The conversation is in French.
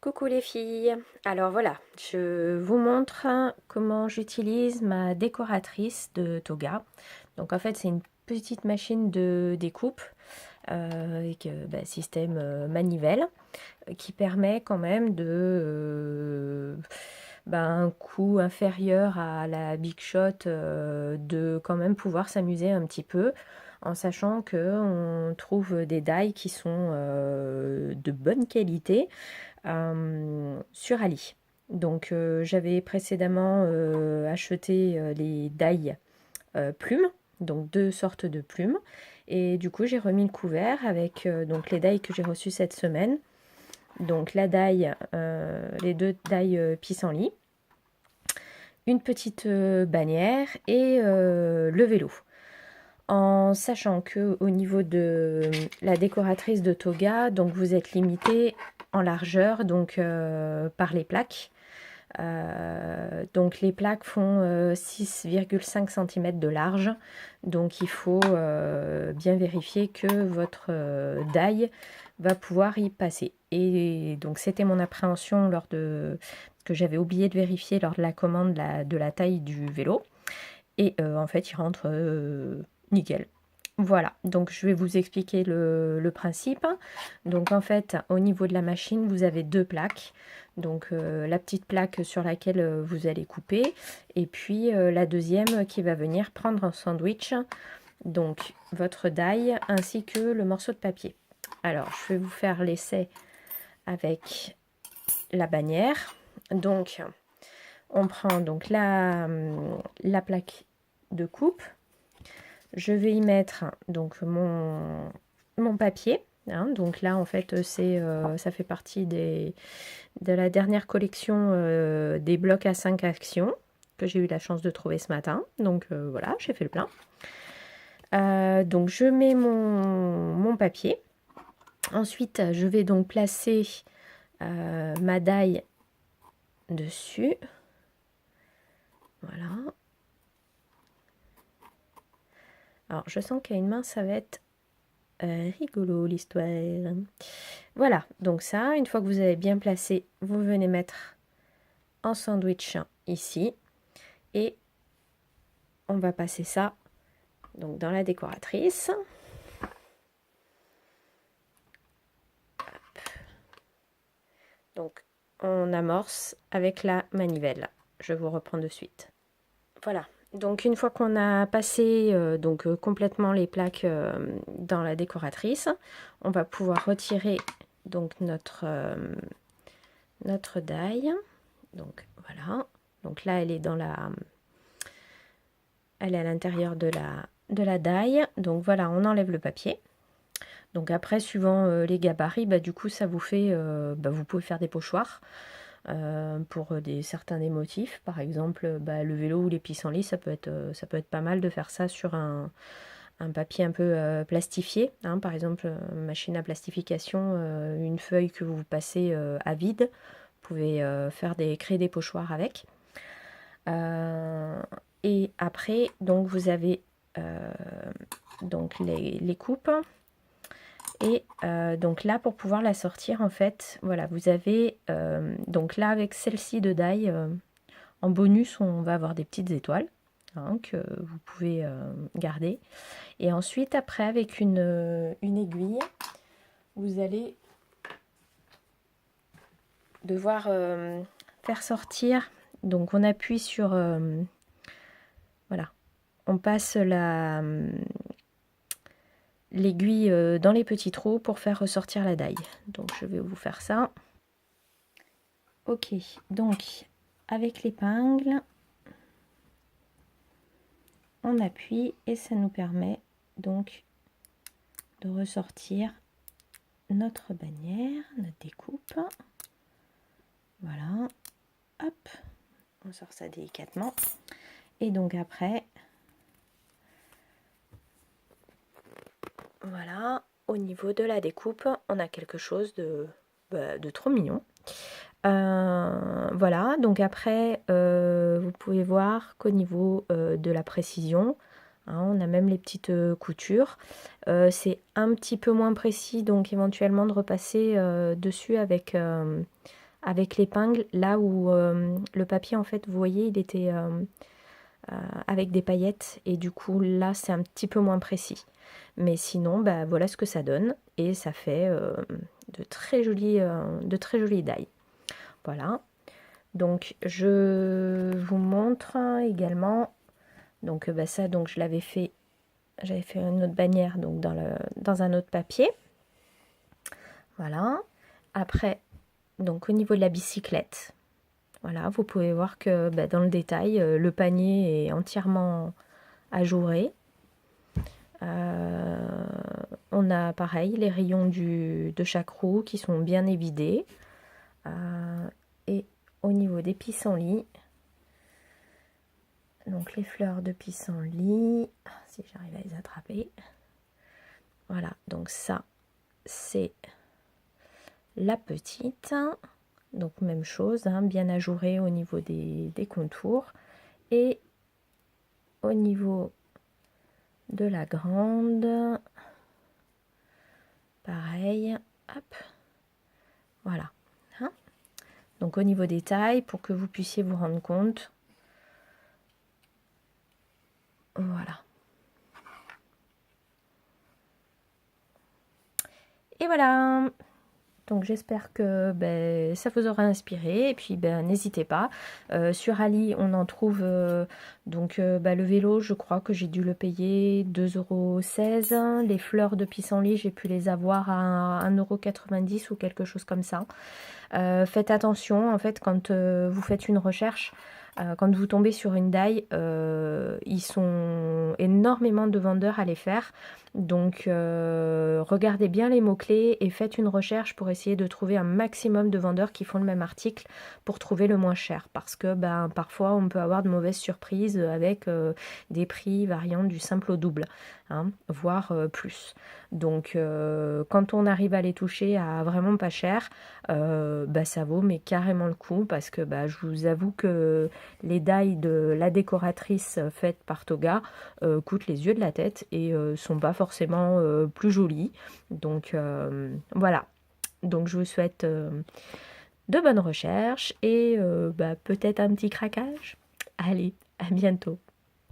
Coucou les filles, alors voilà, je vous montre comment j'utilise ma décoratrice de toga. Donc en fait c'est une petite machine de découpe avec système manivelle qui permet quand même de un coût inférieur à la Big Shot, de quand même pouvoir s'amuser un petit peu en sachant que on trouve des die qui sont de bonne qualité sur Ali. Donc j'avais précédemment acheté les die plumes, donc deux sortes de plumes. Et du coup j'ai remis le couvert avec donc les die que j'ai reçus cette semaine. Donc la die, les deux die pissenlit, une petite bannière et le vélo. En sachant que au niveau de la décoratrice de toga, donc vous êtes limité en largeur donc par les plaques. Donc les plaques font 6,5 cm de large, donc il faut bien vérifier que votre die va pouvoir y passer. Et donc c'était mon appréhension lors de que j'avais oublié de vérifier lors de la commande de la taille du vélo. Et en fait il rentre nickel. Voilà, donc je vais vous expliquer le principe. Donc en fait, au niveau de la machine, vous avez deux plaques. Donc la petite plaque sur laquelle vous allez couper, et puis la deuxième qui va venir prendre un sandwich, donc votre die ainsi que le morceau de papier. Alors je vais vous faire l'essai avec la bannière. Donc on prend donc la plaque de coupe. Je vais y mettre donc mon papier. Hein, donc là en fait ça fait partie de la dernière collection des blocs à 5 actions que j'ai eu la chance de trouver ce matin. Donc voilà, j'ai fait le plein. Donc je mets mon papier. Ensuite je vais donc placer ma die dessus. Voilà. Alors je sens qu'à une main ça va être rigolo l'histoire. Voilà, donc ça, une fois que vous avez bien placé, vous venez mettre en sandwich ici. Et on va passer ça donc dans la décoratrice. Hop. Donc on amorce avec la manivelle. Je vous reprends de suite. Voilà. Donc une fois qu'on a passé complètement les plaques dans la décoratrice, on va pouvoir retirer donc notre die. Donc voilà. Donc là elle est elle est à l'intérieur de la die. Donc voilà, on enlève le papier. Donc après, suivant les gabarits, du coup ça vous fait, vous pouvez faire des pochoirs. Pour certains des motifs, par exemple le vélo ou les pissenlits, ça peut être pas mal de faire ça sur un papier un peu plastifié, hein, par exemple machine à plastification, une feuille que vous passez à vide, vous pouvez créer des pochoirs avec. Et après donc vous avez donc les coupes. Et donc là, pour pouvoir la sortir, en fait, voilà, vous avez donc là avec celle-ci de die, en bonus, on va avoir des petites étoiles, hein, que vous pouvez garder. Et ensuite, après, avec une aiguille, vous allez devoir faire sortir. Donc on appuie sur, voilà, on passe l'aiguille dans les petits trous pour faire ressortir la die. Donc je vais vous faire ça. Ok, donc avec l'épingle, on appuie et ça nous permet donc de ressortir notre bannière, notre découpe. Voilà, hop, on sort ça délicatement. Et donc après, voilà, au niveau de la découpe, on a quelque chose de trop mignon. Voilà, donc après, vous pouvez voir qu'au niveau de la précision, hein, on a même les petites coutures. C'est un petit peu moins précis, donc éventuellement de repasser dessus avec avec l'épingle, là où le papier, en fait, vous voyez, il était avec des paillettes, et du coup, là, c'est un petit peu moins précis. Mais sinon, bah, voilà ce que ça donne, et ça fait de très jolies die. Voilà. Donc, je vous montre également, donc bah, ça, donc je l'avais fait, j'avais fait une autre bannière, donc dans un autre papier. Voilà. Après, donc au niveau de la bicyclette, voilà, vous pouvez voir que bah, dans le détail, le panier est entièrement ajouré. On a pareil les rayons de chaque roue qui sont bien évidés. Et au niveau des pissenlits, donc les fleurs de pissenlit, si j'arrive à les attraper. Voilà, donc ça, c'est la petite. Donc même chose, hein, bien ajouré au niveau des contours. Et au niveau de la grande, pareil, hop, voilà. Hein, donc au niveau des tailles, pour que vous puissiez vous rendre compte, voilà. Et voilà. Donc j'espère que ben, ça vous aura inspiré, et puis ben, n'hésitez pas. Sur Ali, on en trouve ben, le vélo, je crois que j'ai dû le payer 2,16 €. Les fleurs de pissenlit, j'ai pu les avoir à 1,90 € ou quelque chose comme ça. Faites attention, en fait, quand vous faites une recherche, quand vous tombez sur une die, ils sont énormément de vendeurs à les faire. Donc regardez bien les mots-clés et faites une recherche pour essayer de trouver un maximum de vendeurs qui font le même article pour trouver le moins cher. Parce que ben, parfois on peut avoir de mauvaises surprises avec des prix variant du simple au double, hein, voire plus. Donc quand on arrive à les toucher à vraiment pas cher, bah, ça vaut mais carrément le coup, parce que bah, je vous avoue que les die de la décoratrice faite par Toga coûtent les yeux de la tête et sont pas forcément plus jolies. Donc voilà. Donc je vous souhaite de bonnes recherches et bah, peut-être un petit craquage. Allez, à bientôt.